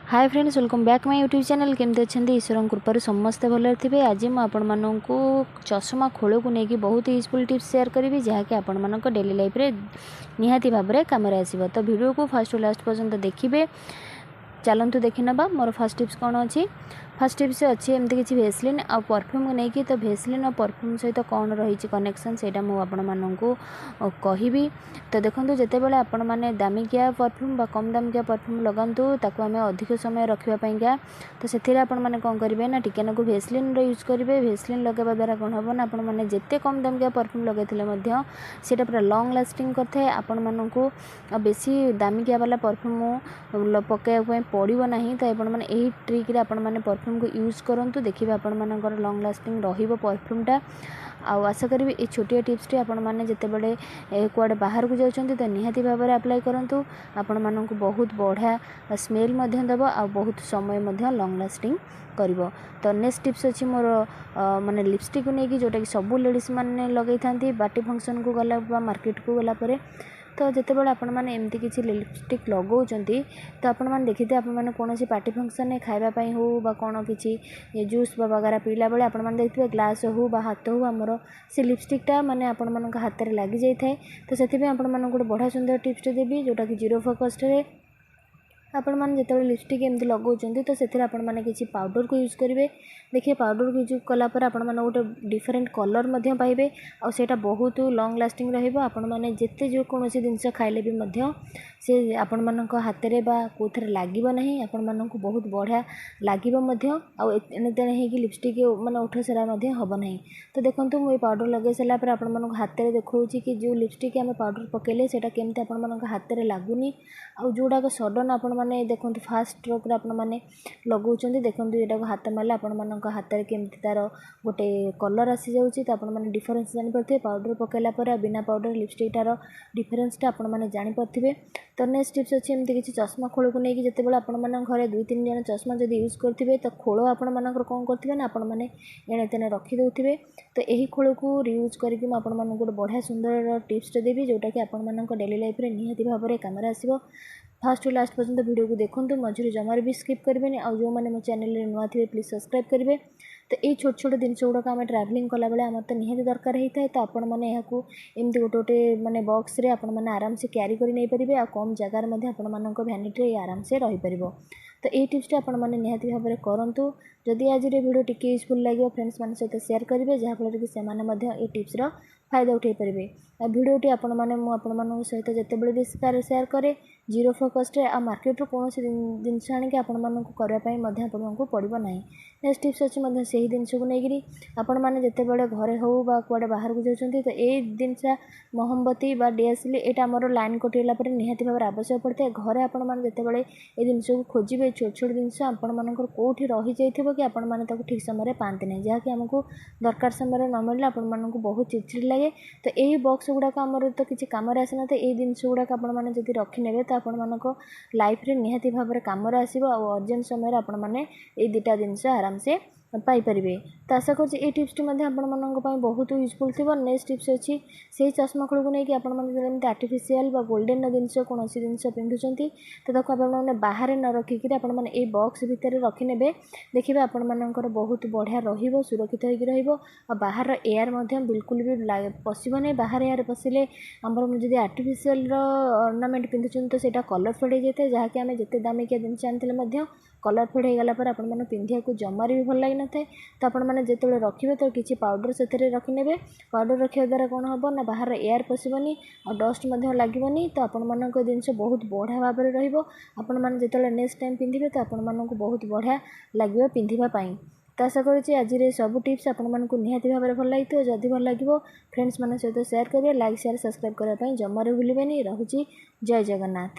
Hi friends, welcome back my YouTube channel. केमती अच्छे ईश्वर कृपार समस्ते भल थे। आज मुझे चश्मा खोल को लेकिन बहुत यूजफुल टिप्स शेयर करी जहाँकि आपण डेली लाइफ रे निहाती भाव में कम आसो। तो वीडियो को फर्स्ट टू लास्ट पर्यंत देखिए। चलतु देखी ना मोर फर्स्ट टिप्स कौन अच्छी। फर्स्ट टिप्स अच्छी एमती किसी भेसलिन आ परफ्यूम को लेकिन तो भेसलिन और परफ्यूम सहित कौन रही कनेक्शन से मुझे कहबी। तो देखो जिते बड़े आपण मैंने दामिकिया परफ्यूम बा कम दामिकिया परफ्यूम लगातु ताकू आम अधिक समय रखापी। तो से आपने कौन करेंगे ना टिके को भेसलिन यूज करेंगे। भेसलिन लगेवा द्वारा कौन हम ना आपने जिते कम दामिकिया परफ्यूम लगे सीटा पूरा लंग लास्टिंग करते आपण मानू बेसी दामिकिया वाला परफ्यूम पकड़ पड़ो ना। तो आपने यही ट्रिक्रे आपने परफ्यूम को यूज करूँ। देखिए आपण मानकर लंग लास्टिंग परफ्यूमटा। आशा करी ये छोटिया टिप्स आपण मैंने जिते बड़े कुआड़े बाहर को जाऊँच तो निहाती भाव में अप्लाई करूँ। आपण मानक बहुत बढ़िया स्मेल दब आ बहुत समय लंग लास्टिंग कर। तो नेक्स्ट टिप्स अच्छी मोर माने लिपस्टिक को लेकिन जोटा कि सबू लेडीज मैंने लगे था पार्टी फंक्शन को गला मार्केट को गलापर। तो जिते बड़े आपण मैंने एमती किसी लिपस्टिक लगाउछंती तो आपण मैंने देखिए आपने कौन पार्टी फंक्शन खावाई हो बा कौन किसी जूस बा वगैरह पीला बेले आपण मैंने देखिए ग्लास हो बा हाथ हो आमर से लिपस्टिकटा माने आपण मान हाथ में लग जाए। तो से आपण मान गोटे बढ़िया सुंदर टिप्स देवी जोटा कि जीरो फोकस आपण मैंने जिते लिपस्टिक एमती लगाउछंती तो से आपण मैंने किसी पाउडर को यूज करेंगे। देखिए पाउडर को यूज कलापर आपण मैंने गोटे डिफरेंट कलर पाइबे और सेटा बहुत लंग लास्टिंग रहिबो। आपण मैंने जिते जो कौन जिनस खाइले भी से आपण मान हाथ में बा कौन लगे ना आपण मानक बहुत बढ़िया लगे आने तेने हो लिपस्टिक माने ओठ सारा हम ना। तो देखो मुझे पाउडर लगे सारापर आपण मानक हाथ में देखा कि जो लिपस्टिक आम पाउडर पकेले सेटा केमती आपण मानक हाथ में लगुनि आ जोड़ाक सडन आपण मैंने देखो फास्ट स्ट्रोक आपण मैंने लगाउछंती। देखो यहाँ हाथ मारे आपण मान हाथ में केमती तार गोटे कलर आसी जाऊँगी। तो आपण मैंने डिफरेन्स जानीपे पाउडर पकेला बिना पाउडर लिपस्टिकटार डिफरेन्सटा आपण मैंने जानीपे। तो नेक्स्ट टिप्स अच्छी एमती किसी चश्मा खोल को लेकिन जिते बड़े आपण मैंने घरे 2-3 जन चश्मा जब यूज करेंगे तो खोल आपण मानकर कौन करेंगे ना आपण मैंने एणे तेने रखिदे। तो यही खोल को रियूज करके आपण मानक गोटे बढ़िया सुंदर टिप्स देवी जोटा कि आपण मानक डेली लाइफ रे निहाती भाव में काम आसो। फर्स्ट टू लास्ट पर्यंत वीडियो को देखूँ मझे जमार भी स्किप करेंगे आ जो मैंने मो चैनल रे नुआ थे प्लीज सब्सक्राइब करेंगे। तो ये छोट छोट जिनस गुड़ाक आम ट्रावेलिंग कला बेले आम तो निहाती दरकार होता है। तो आपण मैंने एमती गोटे गोटे माने बॉक्स रे आपण मैंने आराम से कैरी कर नहीं पारे आ कम जगार आपण मानक भैनिटी आराम से रही पार। तो ये टिप्स आपण मैंने निहाती भाव में करूँ। जदि आज वीडियो टिके यूजफुल लगे फ्रेंड्स मान सहित शेयर करेंगे जहाँफल कि से टिप्सर फायदा उठे पारे। भिडियोटी आपण मैंने सहित जितेबाला भी शेयर करे जीरो फोकस आ मार्केट कौन जिनस आनिक आपण मानक करने आपको पड़ो ना। नेक्स्ट टिप्स अच्छी से ही जिनस को लेकिन आपण मैंने जितेबाला घरे हो बा कुआड़े बाहर को जाऊँच तो ये जिनस मोहम्बती बा डीएसएल यहाँ आमर लाइन कटिगला निहाती भाव आवश्यक पड़ता है। घरे आपण मैंने जितेबाला ये जिनस को खोजे छोट छोट जिनस आपण मानकर कौटी रही जाइथिबो कि आपण माने ताको ठीक समय पाते नहीं जहाँकि आमको दरकार समय न मिलले आपण मानक बहुत चिड़चिड़ लगे। तो यही बॉक्स गुड़ाक आमर तो किसी कम आसना। तो ये जिनस गुड़ाक आपण मैंने जब रखिने तो आपण मानक लाइफ रे निहाती भाव में कम आसो। अर्जेंट समय आपण मैंने ये दुटा जिनस आराम से पाइपर। तो आशा कर टिप्स बहुत यूजफुल थी। नेक्स्ट टिप्स अच्छी से चश्मा खोल को लेकिन आपमती आर्टिफिशियल बा गोल्डन जिनस कौन जिनस पिंधुंट तो आपने बाहर न रखिक आपने बॉक्स भितर रखिने देखिए आपण मानकर बहुत बढ़िया सुरक्षित होकर बाहर एयर बिल्कुल भी पशा नहीं। बाहर एयर पशिले आमर जब आर्टिफिशियल अर्नामेंट पिंधुंट तो सहीटा कलर फेड हो जाए जहाँकि आम जिते दामिकिया जिनस आनी कलर फेड हो गला आपने पिंधा को जमार भी भल लगी न था। तो आपने जिते रखिए तो किसी पाउडर से रखिने पाउडर रखा द्वारा कौन हम ना बाहर एयर पशिबनी और डस्ट लगनी। तो आपण मानक जिनस बहुत बढ़िया भाव में रपण मैंने जिते नेक्स्ट टाइम पिंधे तो आपण मानक बहुत बढ़िया लगे पिंधापी। तो आशा करुँच आज सब टिप्स आपण मानक निहाती भाव में भल लगी। जदि भल लगे फ्रेंड्स मान सहित शेयर करेंगे लाइक शेयर सब्सक्राइब करने जमार भूलें। रहुची जय जगन्नाथ।